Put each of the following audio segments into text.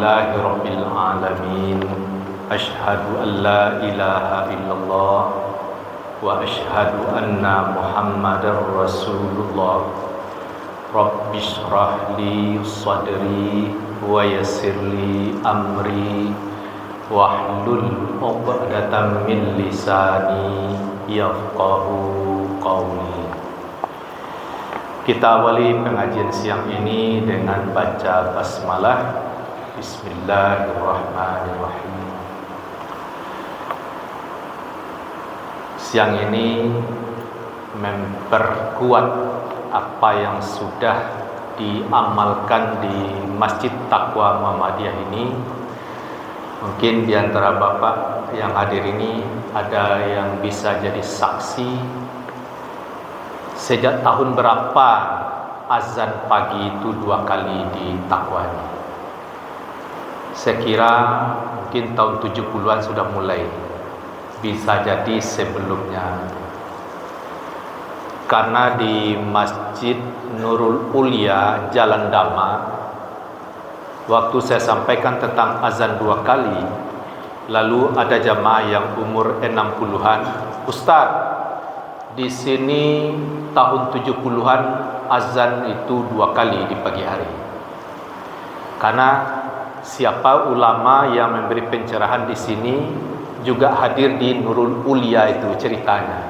Alhamdulillahi Rabbil Alamin. Ashhadu an la ilaha illallah wa ashhadu anna Muhammadar Rasulullah. Rabbi shrah li sadri wa yassir li amri wahlul 'uqdatam min lisani yafqahu qawli. Kita awali pengajian siang ini dengan baca basmalah. Bismillahirrahmanirrahim. Siang ini memperkuat apa yang sudah diamalkan di Masjid Taqwa Muhammadiyah ini. Mungkin di antara Bapak yang hadir ini ada yang bisa jadi saksi sejak tahun berapa azan pagi itu 2 kali di Taqwa ini. Saya kira mungkin tahun 70-an sudah mulai, bisa jadi sebelumnya. Karena di Masjid Nurul Ulia Jalan Dama, waktu saya sampaikan tentang azan 2 kali, lalu ada jamaah yang umur 60-an, Ustaz, di sini tahun 70-an azan itu 2 kali di pagi hari. Karena siapa ulama yang memberi pencerahan di sini juga hadir di Nurul Ulia itu ceritanya.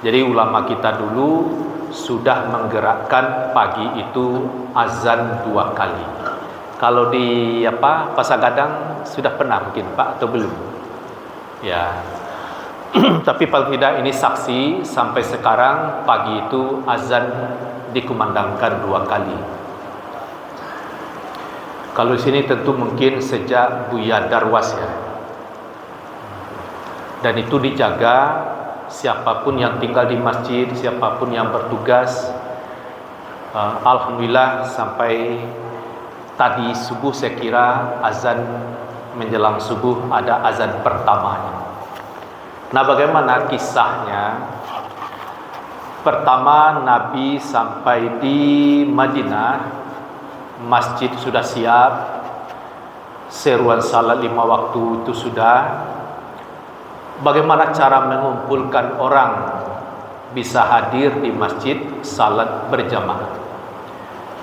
Jadi ulama kita dulu sudah menggerakkan pagi itu azan 2 kali. Kalau di Pasar Gadang sudah pernah mungkin Pak atau belum? Ya. Tapi paling tidak ini saksi sampai sekarang pagi itu azan dikumandangkan 2 kali. Kalau di sini tentu mungkin sejak Buya Darwas ya. Dan itu dijaga siapapun yang tinggal di masjid, siapapun yang bertugas. Alhamdulillah sampai tadi subuh saya kira azan menjelang subuh ada azan pertamanya. Nah, bagaimana kisahnya? Pertama, Nabi sampai di Madinah, masjid sudah siap, seruan salat 5 waktu itu sudah. Bagaimana cara mengumpulkan orang bisa hadir di masjid salat berjamaah?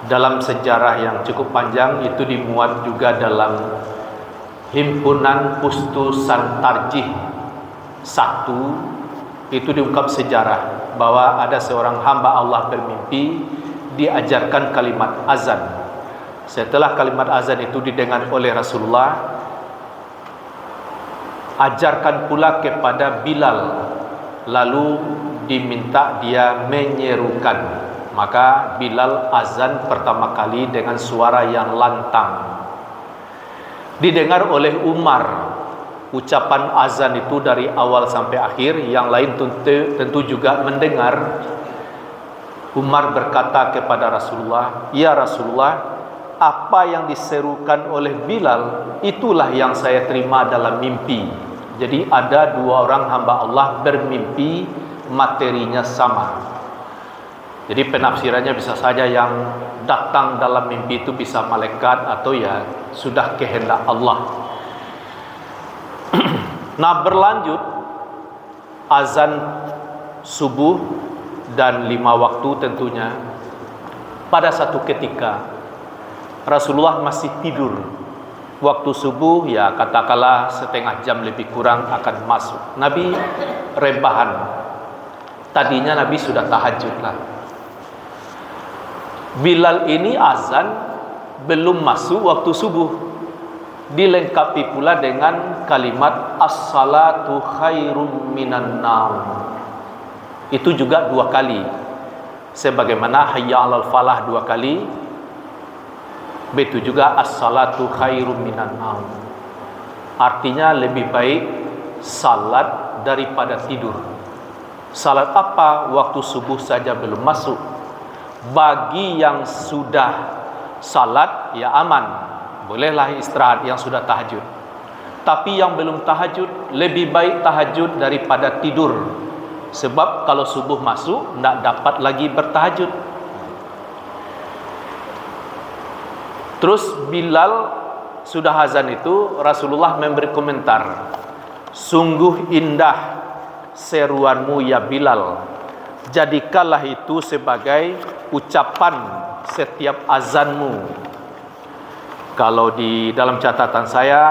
Dalam sejarah yang cukup panjang itu dimuat juga dalam Himpunan Pustusan Tarjih 1, itu diungkap sejarah bahwa ada seorang hamba Allah bermimpi diajarkan kalimat azan. Setelah kalimat azan itu didengar oleh Rasulullah, ajarkan pula kepada Bilal, lalu diminta dia menyerukan. Maka Bilal azan pertama kali dengan suara yang lantang. Didengar oleh Umar ucapan azan itu dari awal sampai akhir. Yang lain tentu juga mendengar. Umar berkata kepada Rasulullah, "Ya Rasulullah, apa yang diserukan oleh Bilal itulah yang saya terima dalam mimpi." Jadi ada 2 orang hamba Allah bermimpi, materinya sama. Jadi penafsirannya bisa saja yang datang dalam mimpi itu bisa malaikat atau ya sudah kehendak Allah. Nah, berlanjut azan subuh dan 5 waktu tentunya. Pada satu ketika Rasulullah masih tidur. Waktu subuh ya katakanlah setengah jam lebih kurang akan masuk. Nabi rebahan. Tadinya Nabi sudah tahajud lah. Bilal ini azan belum masuk waktu subuh. Dilengkapi pula dengan kalimat as-salatu khairum minan naum. Itu juga 2 kali. Sebagaimana hayya 'alal falah 2 kali. Begitu juga as-salatu khairum minan naum. Artinya lebih baik salat daripada tidur. Salat apa? Waktu subuh saja belum masuk. Bagi yang sudah salat ya aman, bolehlah istirahat yang sudah tahajud. Tapi yang belum tahajud, lebih baik tahajud daripada tidur. Sebab kalau subuh masuk, tidak dapat lagi bertahajud. Terus Bilal sudah azan itu Rasulullah memberi komentar, sungguh indah seruanmu ya Bilal, jadikanlah itu sebagai ucapan setiap azanmu. Kalau di dalam catatan saya,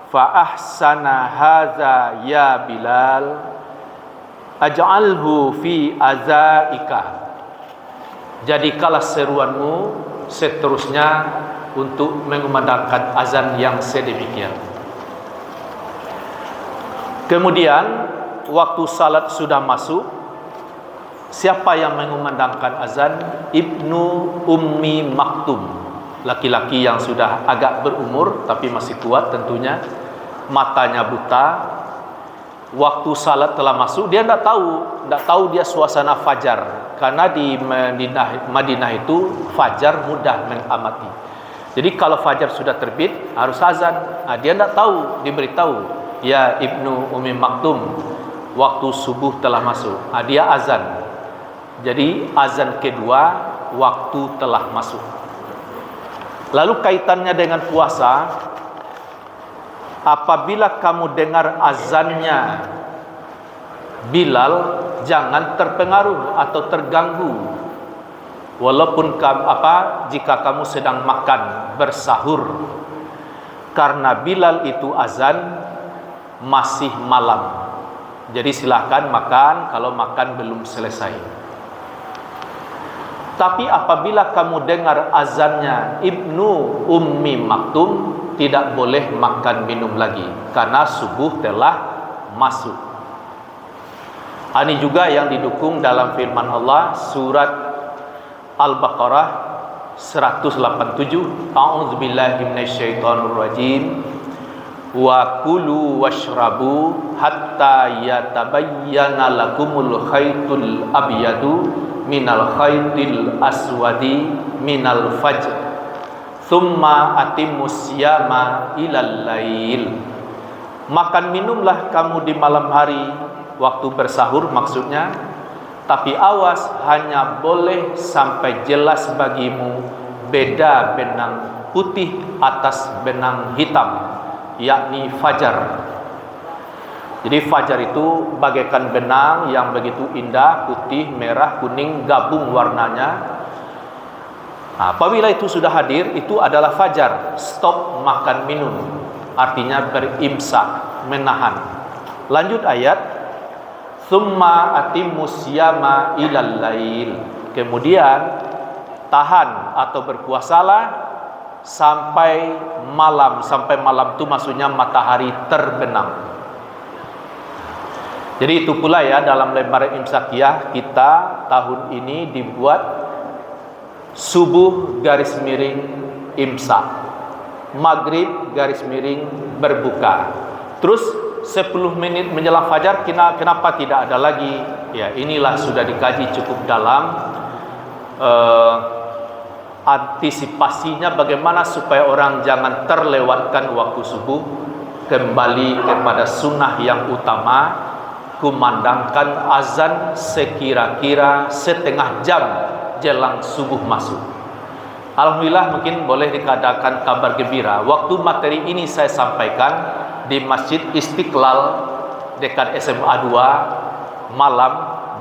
fa ahsana hadza ya Bilal aj'alhu fi azaika, jadikanlah seruanmu seterusnya untuk mengumandangkan azan yang sedemikian. Kemudian waktu salat sudah masuk, siapa yang mengumandangkan azan? Ibnu Ummi Maktum, laki-laki yang sudah agak berumur tapi masih kuat tentunya, matanya buta. Waktu salat telah masuk, dia tidak tahu dia suasana fajar, karena di Madinah itu fajar mudah mengamati. Jadi kalau fajar sudah terbit harus azan. Dia tidak tahu, diberitahu, ya Ibnu Ummi Maktum, waktu subuh telah masuk. Dia azan. Jadi azan kedua, waktu telah masuk. Lalu kaitannya dengan puasa, apabila kamu dengar azannya Bilal, jangan terpengaruh atau terganggu. Walaupun jika kamu sedang makan, bersahur, karena Bilal itu azan masih malam. Jadi silakan makan kalau makan belum selesai. Tapi apabila kamu dengar azannya Ibnu Ummi Maktum, tidak boleh makan minum lagi karena subuh telah masuk. Ini juga yang didukung dalam firman Allah surat Al-Baqarah 187, A'udzubillahi minasyaitonirrajim, wa kulu washrabu hatta yatabayyana lakumul khaytul abyadu minal khaytil aswadi minal fajr thumma atimmus siyama ilal lail. Makan minumlah kamu di malam hari, waktu bersahur maksudnya, tapi awas, hanya boleh sampai jelas bagimu beda benang putih atas benang hitam, yakni fajar. Jadi fajar itu bagaikan benang yang begitu indah, putih, merah, kuning, gabung warnanya. Apabila itu sudah hadir, itu adalah fajar. Stop makan minum, artinya berimsak, menahan. Lanjut ayat, summa atimmus siyama ilal lail. Kemudian tahan atau berpuasalah sampai malam. Sampai malam itu maksudnya matahari terbenam. Jadi itu pula ya, dalam lembar imsakiyah kita tahun ini dibuat subuh garis miring imsak, maghrib garis miring berbuka. Terus 10 menit menjelang fajar kenapa tidak ada lagi? Ya, inilah sudah dikaji cukup dalam, antisipasinya bagaimana supaya orang jangan terlewatkan waktu subuh, kembali kepada sunnah yang utama, kumandangkan azan sekira-kira setengah jam jelang subuh masuk. Alhamdulillah, mungkin boleh dikatakan kabar gembira, waktu materi ini saya sampaikan di Masjid Istiqlal dekat SMA 2 malam,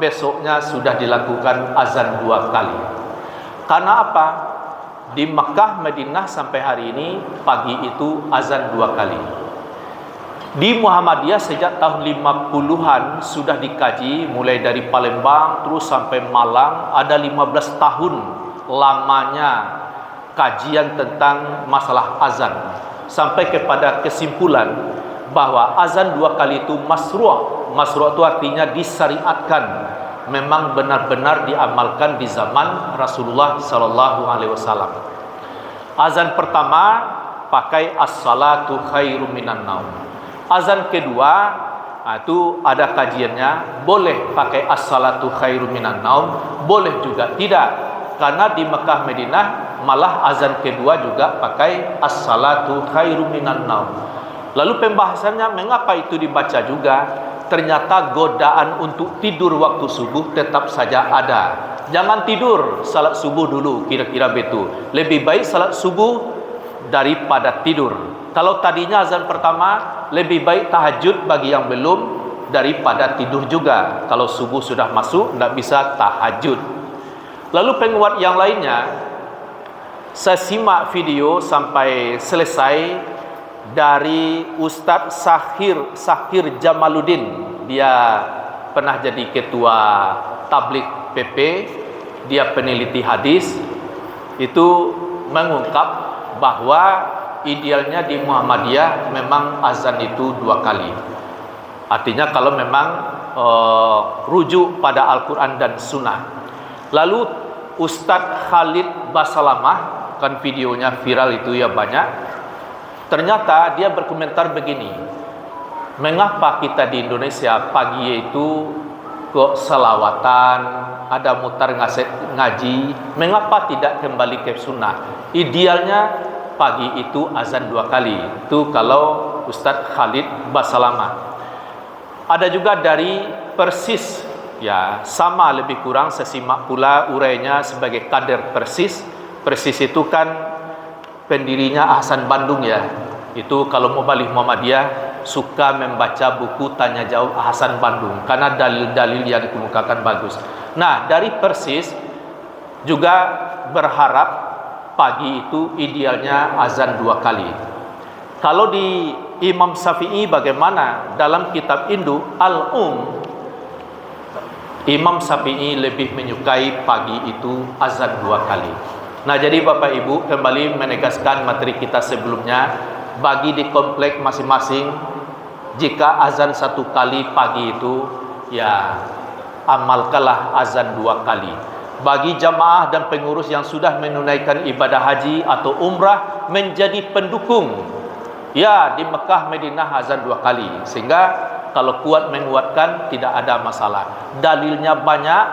besoknya sudah dilakukan azan 2 kali. Karena apa? Di Mekah, Madinah sampai hari ini pagi itu azan 2 kali. Di Muhammadiyah sejak tahun 50-an sudah dikaji, mulai dari Palembang terus sampai Malang, ada 15 tahun lamanya kajian tentang masalah azan, sampai kepada kesimpulan bahwa azan 2 kali itu masru'. Masru' itu artinya disyariatkan, memang benar-benar diamalkan di zaman Rasulullah SAW. Azan pertama pakai as-salatu khairum minan naum. Azan kedua itu ada kajiannya, boleh pakai as-salatu khairum minan naum, boleh juga tidak, karena di Mekah Madinah malah azan kedua juga pakai as-salatu khairum minan naum. Lalu pembahasannya mengapa itu dibaca juga? Ternyata godaan untuk tidur waktu subuh tetap saja ada. Jangan tidur salat subuh dulu, kira-kira betul. Lebih baik salat subuh daripada tidur. Kalau tadinya azan pertama, lebih baik tahajud bagi yang belum daripada tidur juga. Kalau subuh sudah masuk, tidak bisa tahajud. Lalu penguat yang lainnya, saya simak video sampai selesai dari Ustadz Sahir Jamaluddin. Dia pernah jadi ketua tabligh PP, dia peneliti hadis. Itu mengungkap bahwa idealnya di Muhammadiyah memang azan itu 2 kali. Artinya kalau memang rujuk pada Al-Quran dan Sunnah. Lalu Ustadz Khalid Basalamah, kan videonya viral itu ya banyak. Ternyata dia berkomentar begini, mengapa kita di Indonesia pagi itu kok selawatan, ada mutar ngaji, mengapa tidak kembali ke sunnah? Idealnya pagi itu azan 2 kali. Itu kalau Ustadz Khalid Basalamah. Ada juga dari Persis, ya sama lebih kurang sesimak pula urainya sebagai kader Persis. Persis itu kan pendirinya Ahsan Bandung ya. Itu kalau mau balik Muhammadiyah suka membaca buku tanya jawab Ahsan Bandung karena dalil-dalil yang dikemukakan bagus. Nah, dari Persis juga berharap pagi itu idealnya azan 2 kali. Kalau di Imam Syafi'i bagaimana? Dalam kitab Induk Imam Syafi'i lebih menyukai pagi itu azan 2 kali. Nah, jadi Bapak Ibu kembali menegaskan materi kita sebelumnya, bagi di komplek masing-masing, jika azan 1 kali pagi itu, ya amalkanlah azan 2 kali. Bagi jamaah dan pengurus yang sudah menunaikan ibadah haji atau umrah menjadi pendukung, ya di Mekah Madinah azan 2 kali, sehingga kalau kuat menguatkan tidak ada masalah. Dalilnya banyak,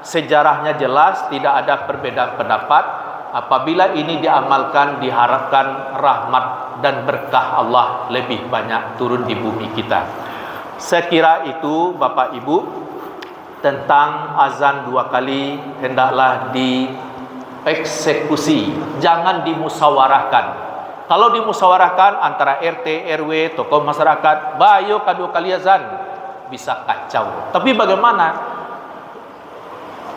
sejarahnya jelas, tidak ada perbedaan pendapat. Apabila ini diamalkan, diharapkan rahmat dan berkah Allah lebih banyak turun di bumi kita. Saya kira itu Bapak Ibu tentang azan 2 kali hendaklah dieksekusi, jangan dimusyawarahkan. Kalau dimusyawarahkan antara RT, RW, tokoh masyarakat, bayo kedua kali azan, bisa kacau. Tapi bagaimana?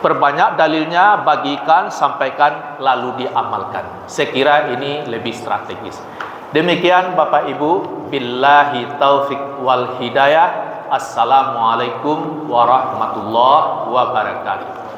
Perbanyak dalilnya, bagikan, sampaikan, lalu diamalkan. Saya kira ini lebih strategis. Demikian Bapak Ibu, billahi taufik wal hidayah. Assalamualaikum warahmatullahi wabarakatuh.